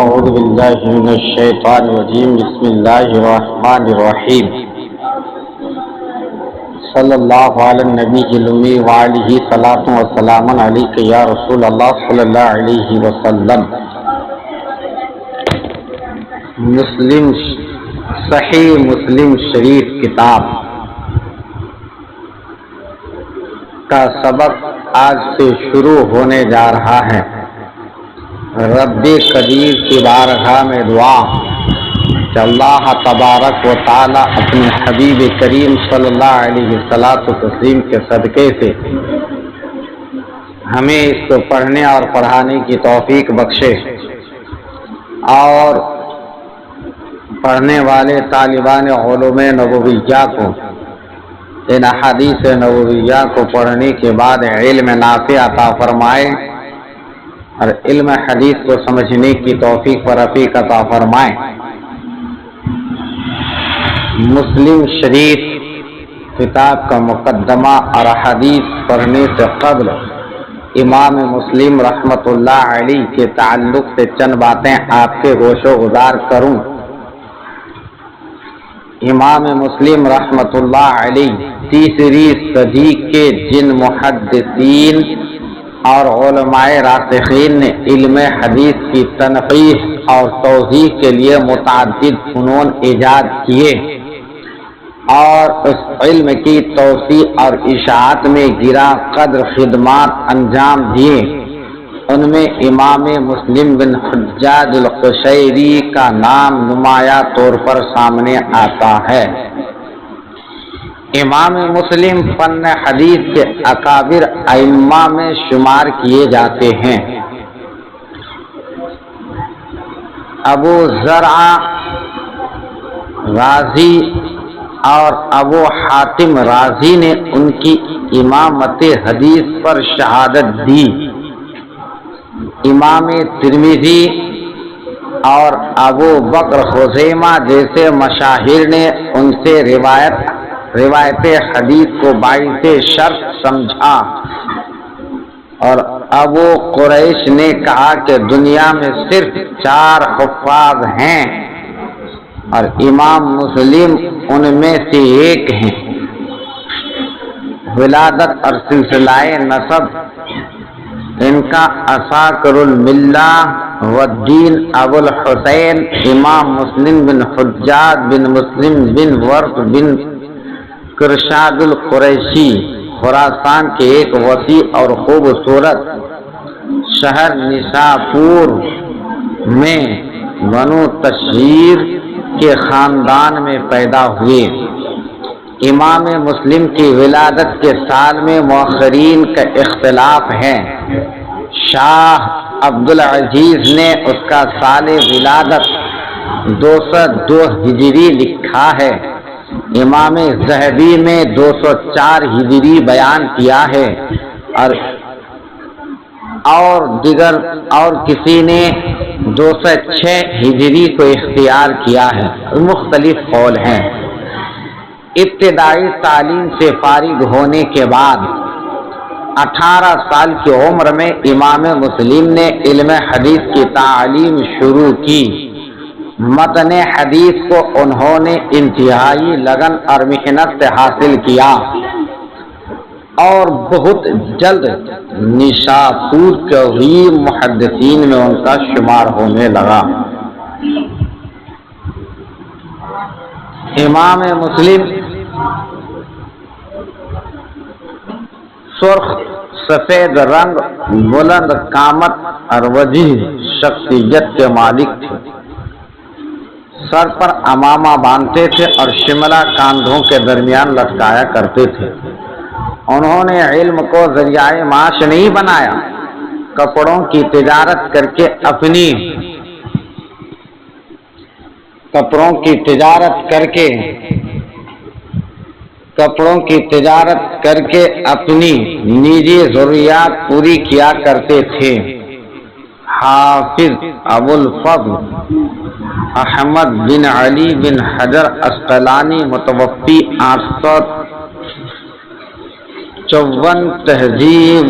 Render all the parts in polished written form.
أعوذ بالله من الشيطان الرجيم بسم الله الرحمن الرحيم صلی اللہ علی النبی الأمی وعلیہ صلاۃ و سلام علیک یا رسول اللہ صلی اللہ علیہ وسلم۔ صحیح مسلم شریف کتاب کا سبق آج سے شروع ہونے جا رہا ہے۔ رب قدیر کی بارگاہ میں دعا کہ اللہ تبارک و تعالی اپنے حبیب کریم صلی اللہ علیہ وسلم کے صدقے سے ہمیں اس کو پڑھنے اور پڑھانے کی توفیق بخشے، اور پڑھنے والے طالبان علوم نبویہ کو ان احادیث نبویہ کو پڑھنے کے بعد علم نافع عطا فرمائے، اور علم حدیث کو سمجھنے کی توفیق و رفیق عطا فرمائے۔ مسلم شریف کتاب کا مقدمہ اور حدیث پڑھنے سے قبل امام مسلم رحمۃ اللہ علیہ کے تعلق سے چند باتیں آپ کے گوش و گزار کروں۔ امام مسلم رحمۃ اللہ علیہ تیسری صدی کے جن محدثین اور علماء راسخین نے علم حدیث کی تنقیح اور توضیح کے لیے متعدد فنون ایجاد کیے اور اس علم کی توسیع اور اشاعت میں گرا قدر خدمات انجام دیے، ان میں امام مسلم بن حجاج القشیری کا نام نمایاں طور پر سامنے آتا ہے۔ امام مسلم فن حدیث کے اکابر ائمہ میں شمار کیے جاتے ہیں۔ ابو زرع رازی اور ابو حاتم رازی نے ان کی امامت حدیث پر شہادت دی۔ امام ترمذی اور ابو بکر خزیمہ جیسے مشاہیر نے ان سے روایت حدیث کو باعث شرف سمجھا، اور ابو قریش نے کہا کہ دنیا میں صرف 4 حفاظ ہیں اور امام مسلم ان میں سے ایک ہیں۔ ولادت اور سلسلہ نسب ان کا اساکر الملہ والدین ابو الحسین امام مسلم بن حجاج بن مسلم بن ورق بن کرشاد القریشی، خراسان کے ایک وسیع اور خوبصورت شہر نشاپور میں بنو تشیر کے خاندان میں پیدا ہوئے۔ امام مسلم کی ولادت کے سال میں مؤخرین کا اختلاف ہے۔ شاہ عبدالعزیز نے اس کا سال ولادت 202 ہجری لکھا ہے، امام ذہبی میں 204 ہجری بیان کیا ہے، اور کسی نے 206 ہجری کو اختیار کیا ہے، مختلف قول ہیں۔ ابتدائی تعلیم سے فارغ ہونے کے بعد 18 سال کی عمر میں امام مسلم نے علم حدیث کی تعلیم شروع کی۔ متن حدیث کو انہوں نے انتہائی لگن اور محنت سے حاصل کیا، اور بہت جلد نشاپور کے عظیم محدثین میں ان کا شمار ہونے لگا۔ امام مسلم سرخ سفید رنگ، بلند قامت اور وجیح شخصیت کے مالک تھے۔ سر پر امامہ باندھتے تھے اور شملہ کاندھوں کے درمیان لٹکایا کرتے تھے۔ انہوں نے علم کو ذریعہ معاش نہیں بنایا، کپڑوں کی تجارت کر کے اپنی نجی ضروریات پوری کیا کرتے تھے۔ حافظ ابو الفضل احمد بن علی بن حجر اسقلانی متوفی 854 تہذیب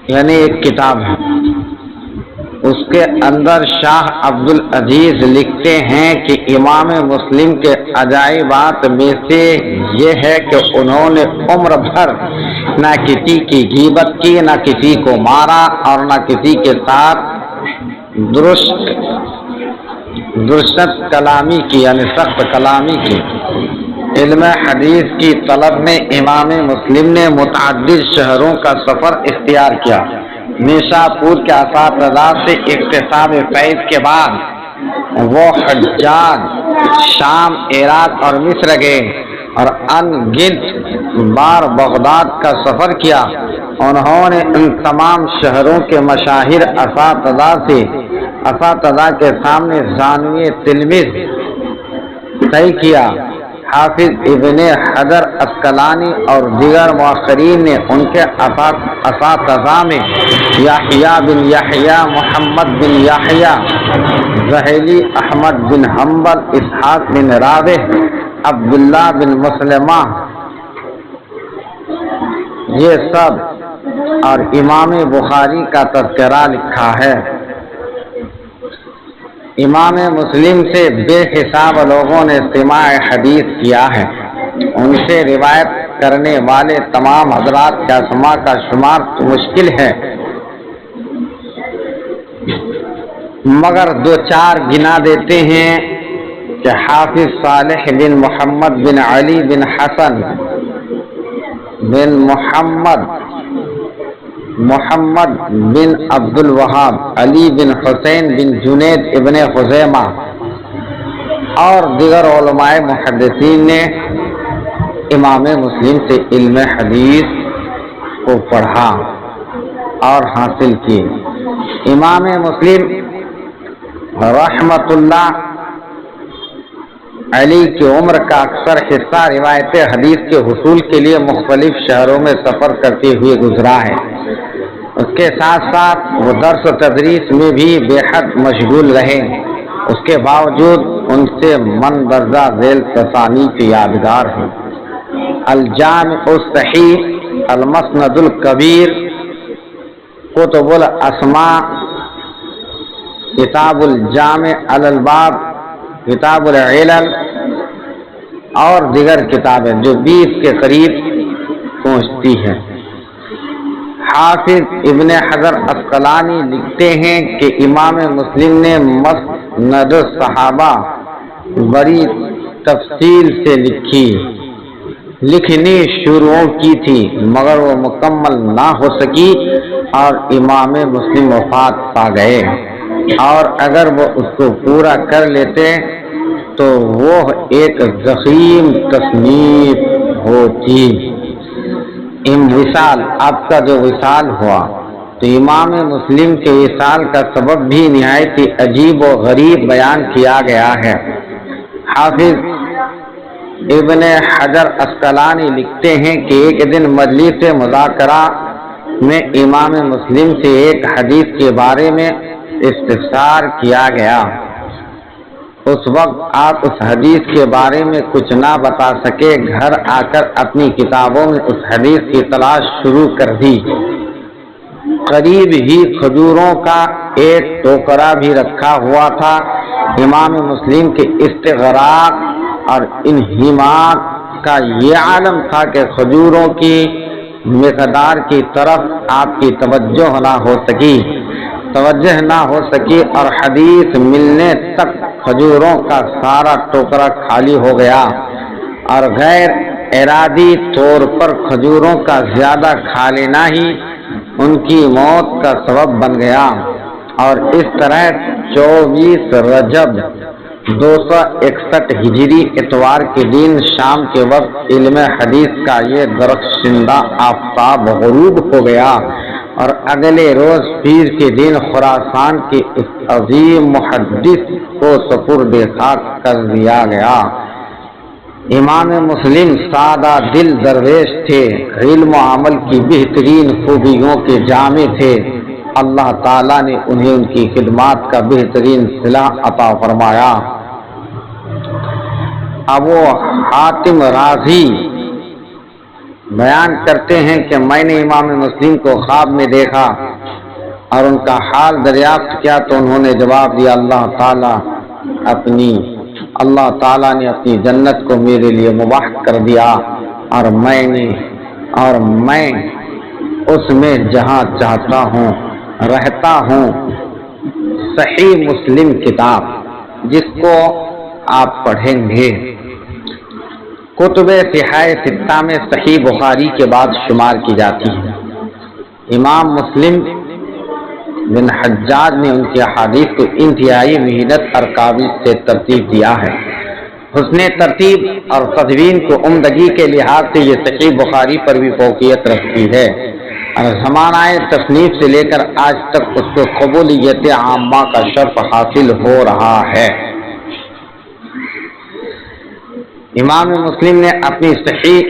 یعنی ایک کتاب ہے، اس کے اندر شاہ عبد العزیز لکھتے ہیں کہ امام مسلم کے عجائبات میں سے یہ ہے کہ انہوں نے عمر بھر نہ کسی کی غیبت کی، نہ کسی کو مارا، اور نہ کسی کے ساتھ درست کلامی کی، یعنی سخت کلامی کی۔ علم حدیث کی طلب میں امام مسلم نے متعدد شہروں کا سفر اختیار کیا۔ نیشاپور کے اساتذہ سے اکتساب فیض کے بعد وہ حجاز، شام، عراق اور مصر گئے اور ان گنت بار بغداد کا سفر کیا۔ انہوں نے ان تمام شہروں کے مشاہیر اساتذہ کے سامنے ثانوی تلمیذ طے کیا۔ حافظ ابن حجر عسقلانی اور دیگر مؤخرین نے ان کے اساتذہ میں یحییٰ بن یحییٰ، محمد بن یحییٰ ذہلی، احمد بن حنبل، اسحاق بن راوح، عبداللہ بن مسلمہ، یہ سب اور امام بخاری کا تذکرہ لکھا ہے۔ امام مسلم سے بے حساب لوگوں نے سماع حدیث کیا ہے۔ ان سے روایت کرنے والے تمام حضرات کے اسماء کا شمار تو مشکل ہے، مگر دو چار گنا دیتے ہیں کہ حافظ صالح بن محمد بن علی بن حسن بن محمد بن عبد الوہاب، علی بن حسین بن جنید ابن خزیمہ اور دیگر علماء محدثین نے امام مسلم سے علم حدیث کو پڑھا اور حاصل کی۔ امام مسلم رحمت اللہ علی کی عمر کا اکثر حصہ روایت حدیث کے حصول کے لیے مختلف شہروں میں سفر کرتے ہوئے گزرا ہے۔ اس کے ساتھ ساتھ وہ درس و تدریس میں بھی بے حد مشغول رہے۔ اس کے باوجود ان سے مندرجہ ذیل تصانیف یادگار ہیں: الجامع الصحیح، المسند الکبیر، کتب الاسماء، کتاب الجامع علی الباب، کتاب العلل اور دیگر کتابیں جو 20 کے قریب پہنچتی ہیں۔ حافظ ابن حجر عسقلانی لکھتے ہیں کہ امام مسلم نے مسند الصحابہ بڑی تفصیل سے لکھنی شروع کی تھی، مگر وہ مکمل نہ ہو سکی اور امام مسلم وفات پا گئے، اور اگر وہ اس کو پورا کر لیتے تو وہ ایک ضخیم تصنیف ہوتی۔ وصال، آپ کا جو وصال ہوا، تو امام مسلم کے وصال کا سبب بھی نہایت عجیب و غریب بیان کیا گیا ہے۔ حافظ ابن حجر عسقلانی لکھتے ہیں کہ ایک دن مجلس مذاکرہ میں امام مسلم سے ایک حدیث کے بارے میں استفسار کیا گیا۔ اس وقت آپ اس حدیث کے بارے میں کچھ نہ بتا سکے، گھر آ کر اپنی کتابوں میں اس حدیث کی تلاش شروع کر دی۔ قریب ہی کھجوروں کا ایک ٹوکرا بھی رکھا ہوا تھا۔ امام مسلم کے استغراق اور انہماک کا یہ عالم تھا کہ کھجوروں کی مقدار کی طرف آپ کی توجہ نہ ہو سکی اور حدیث ملنے تک کھجوروں کا سارا ٹوکرا خالی ہو گیا، اور غیر ارادی طور پر کھجوروں کا زیادہ کھا لینا ہی ان کی موت کا سبب بن گیا۔ اور اس طرح 24 رجب 261 ہجری اتوار کے دن شام کے وقت علم حدیث کا یہ درخشندہ آفتاب غروب ہو گیا، اور اگلے روز پیر کے دن خراسان کے اس عظیم محدث کو سپرد خاک کر دیا گیا۔ امام مسلم سادہ دل درویش تھے، علم و عمل کی بہترین خوبیوں کے جامع تھے۔ اللہ تعالیٰ نے انہیں ان کی خدمات کا بہترین صلہ عطا فرمایا۔ ابو حاتم رازی بیان کرتے ہیں کہ میں نے امام مسلم کو خواب میں دیکھا اور ان کا حال دریافت کیا تو انہوں نے جواب دیا اللہ تعالیٰ نے اپنی جنت کو میرے لیے مباح کر دیا اور میں اس میں جہاں چاہتا ہوں رہتا ہوں۔ صحیح مسلم کتاب جس کو آپ پڑھیں گے کتب صحاح ستہ میں صحیح بخاری کے بعد شمار کی جاتی ہے۔ امام مسلم بن حجاج نے ان کی احادیث کو انتہائی محنت اور قابل سے ترتیب دیا ہے۔ حسن ترتیب اور تدوین کو عمدگی کے لحاظ سے یہ صحیح بخاری پر بھی فوقیت رکھتی ہے اور زمانہ تصنیف سے لے کر آج تک اس کو قبولیت عامہ کا شرف حاصل ہو رہا ہے۔ امام مسلم نے اپنی صحیح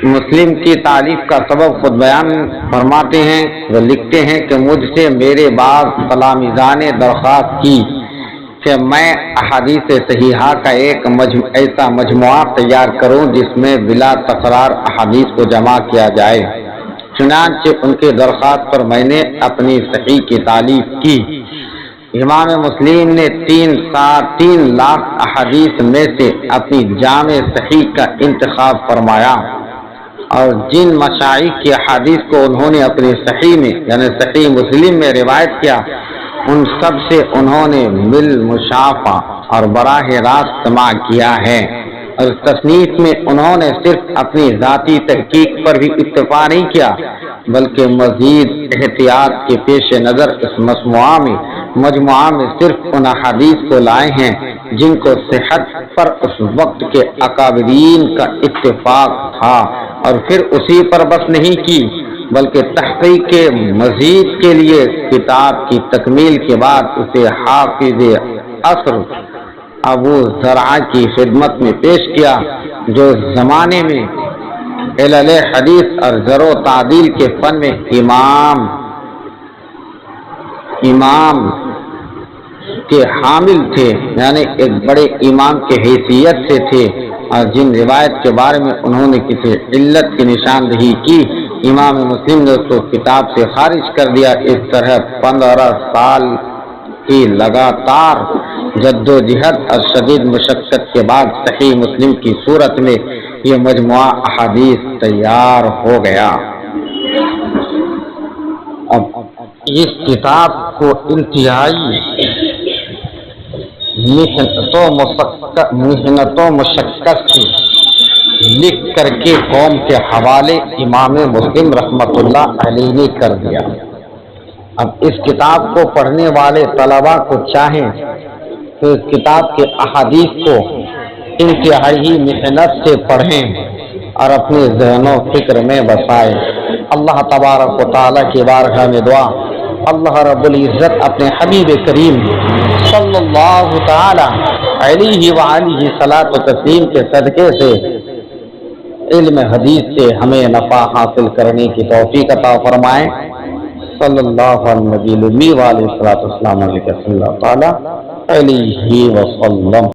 مسلم کی تعلیف کا سبب خود بیان فرماتے ہیں۔ وہ لکھتے ہیں کہ مجھ سے میرے بعض تلامذان نے درخواست کی کہ میں احادیث صحیحہ کا ایک ایسا مجموعہ تیار کروں جس میں بلا تکرار احادیث کو جمع کیا جائے۔ چنانچہ ان کی درخواست پر میں نے اپنی صحیح کی تعلیف کی۔ امام مسلم نے 3 لاکھ احادیث میں سے اپنی جامع صحیح کا انتخاب فرمایا اور جن مشائخ کی احادیث کو انہوں نے اپنی صحیح میں یعنی صحیح مسلم میں روایت کیا ان سب سے انہوں نے بالمشافہ اور براہ راست سماع کیا ہے۔ اور اس تصنیف میں انہوں نے صرف اپنی ذاتی تحقیق پر بھی اکتفا نہیں کیا بلکہ مزید احتیاط کے پیش نظر اس مجموعہ میں صرف ان احادیث کو لائے ہیں جن کو صحت پر اس وقت کے اکابرین کا اتفاق تھا، اور پھر اسی پر بس نہیں کی بلکہ تحقیق کے مزید کے لیے کتاب کی تکمیل کے بعد اسے حافظ عصر ابو زرعہ کی خدمت میں پیش کیا جو زمانے میں علل حدیث اور جرح و تعدیل کے فن میں امام کے حامل تھے، یعنی ایک بڑے امام کے حیثیت سے تھے، اور جن روایت کے بارے میں انہوں نے کسی علت کی نشاندہی کی امام مسلم نے اس کو کتاب سے خارج کر دیا۔ اس طرح 15 سال کی لگاتار جد و جہد اور شدید مشقت کے بعد صحیح مسلم کی صورت میں یہ مجموعہ احادیث تیار ہو گیا۔ اب اس کتاب کو انتہائی محنت و مشقت سے لکھ کر کے قوم کے حوالے امام مسلم رحمۃ اللہ علیہ نے کر دیا۔ اب اس کتاب کو پڑھنے والے طلباء کو چاہیں تو اس کتاب کے احادیث کو انتہائی محنت سے پڑھیں اور اپنے ذہن و فکر میں بسائیں۔ اللہ تبارک و تعالیٰ کی بارگاہ میں دعا اللہ رب العزت اپنے حبیب کریم صلی اللہ تعالی علیہ وآلہ صلاۃ و تسلیم کے صدقے سے علم حدیث سے ہمیں نفع حاصل کرنے کی توفیق عطا فرمائے۔ صلی اللہ علیہ وآلہ صلی اللہ تعالی علیہ وسلم۔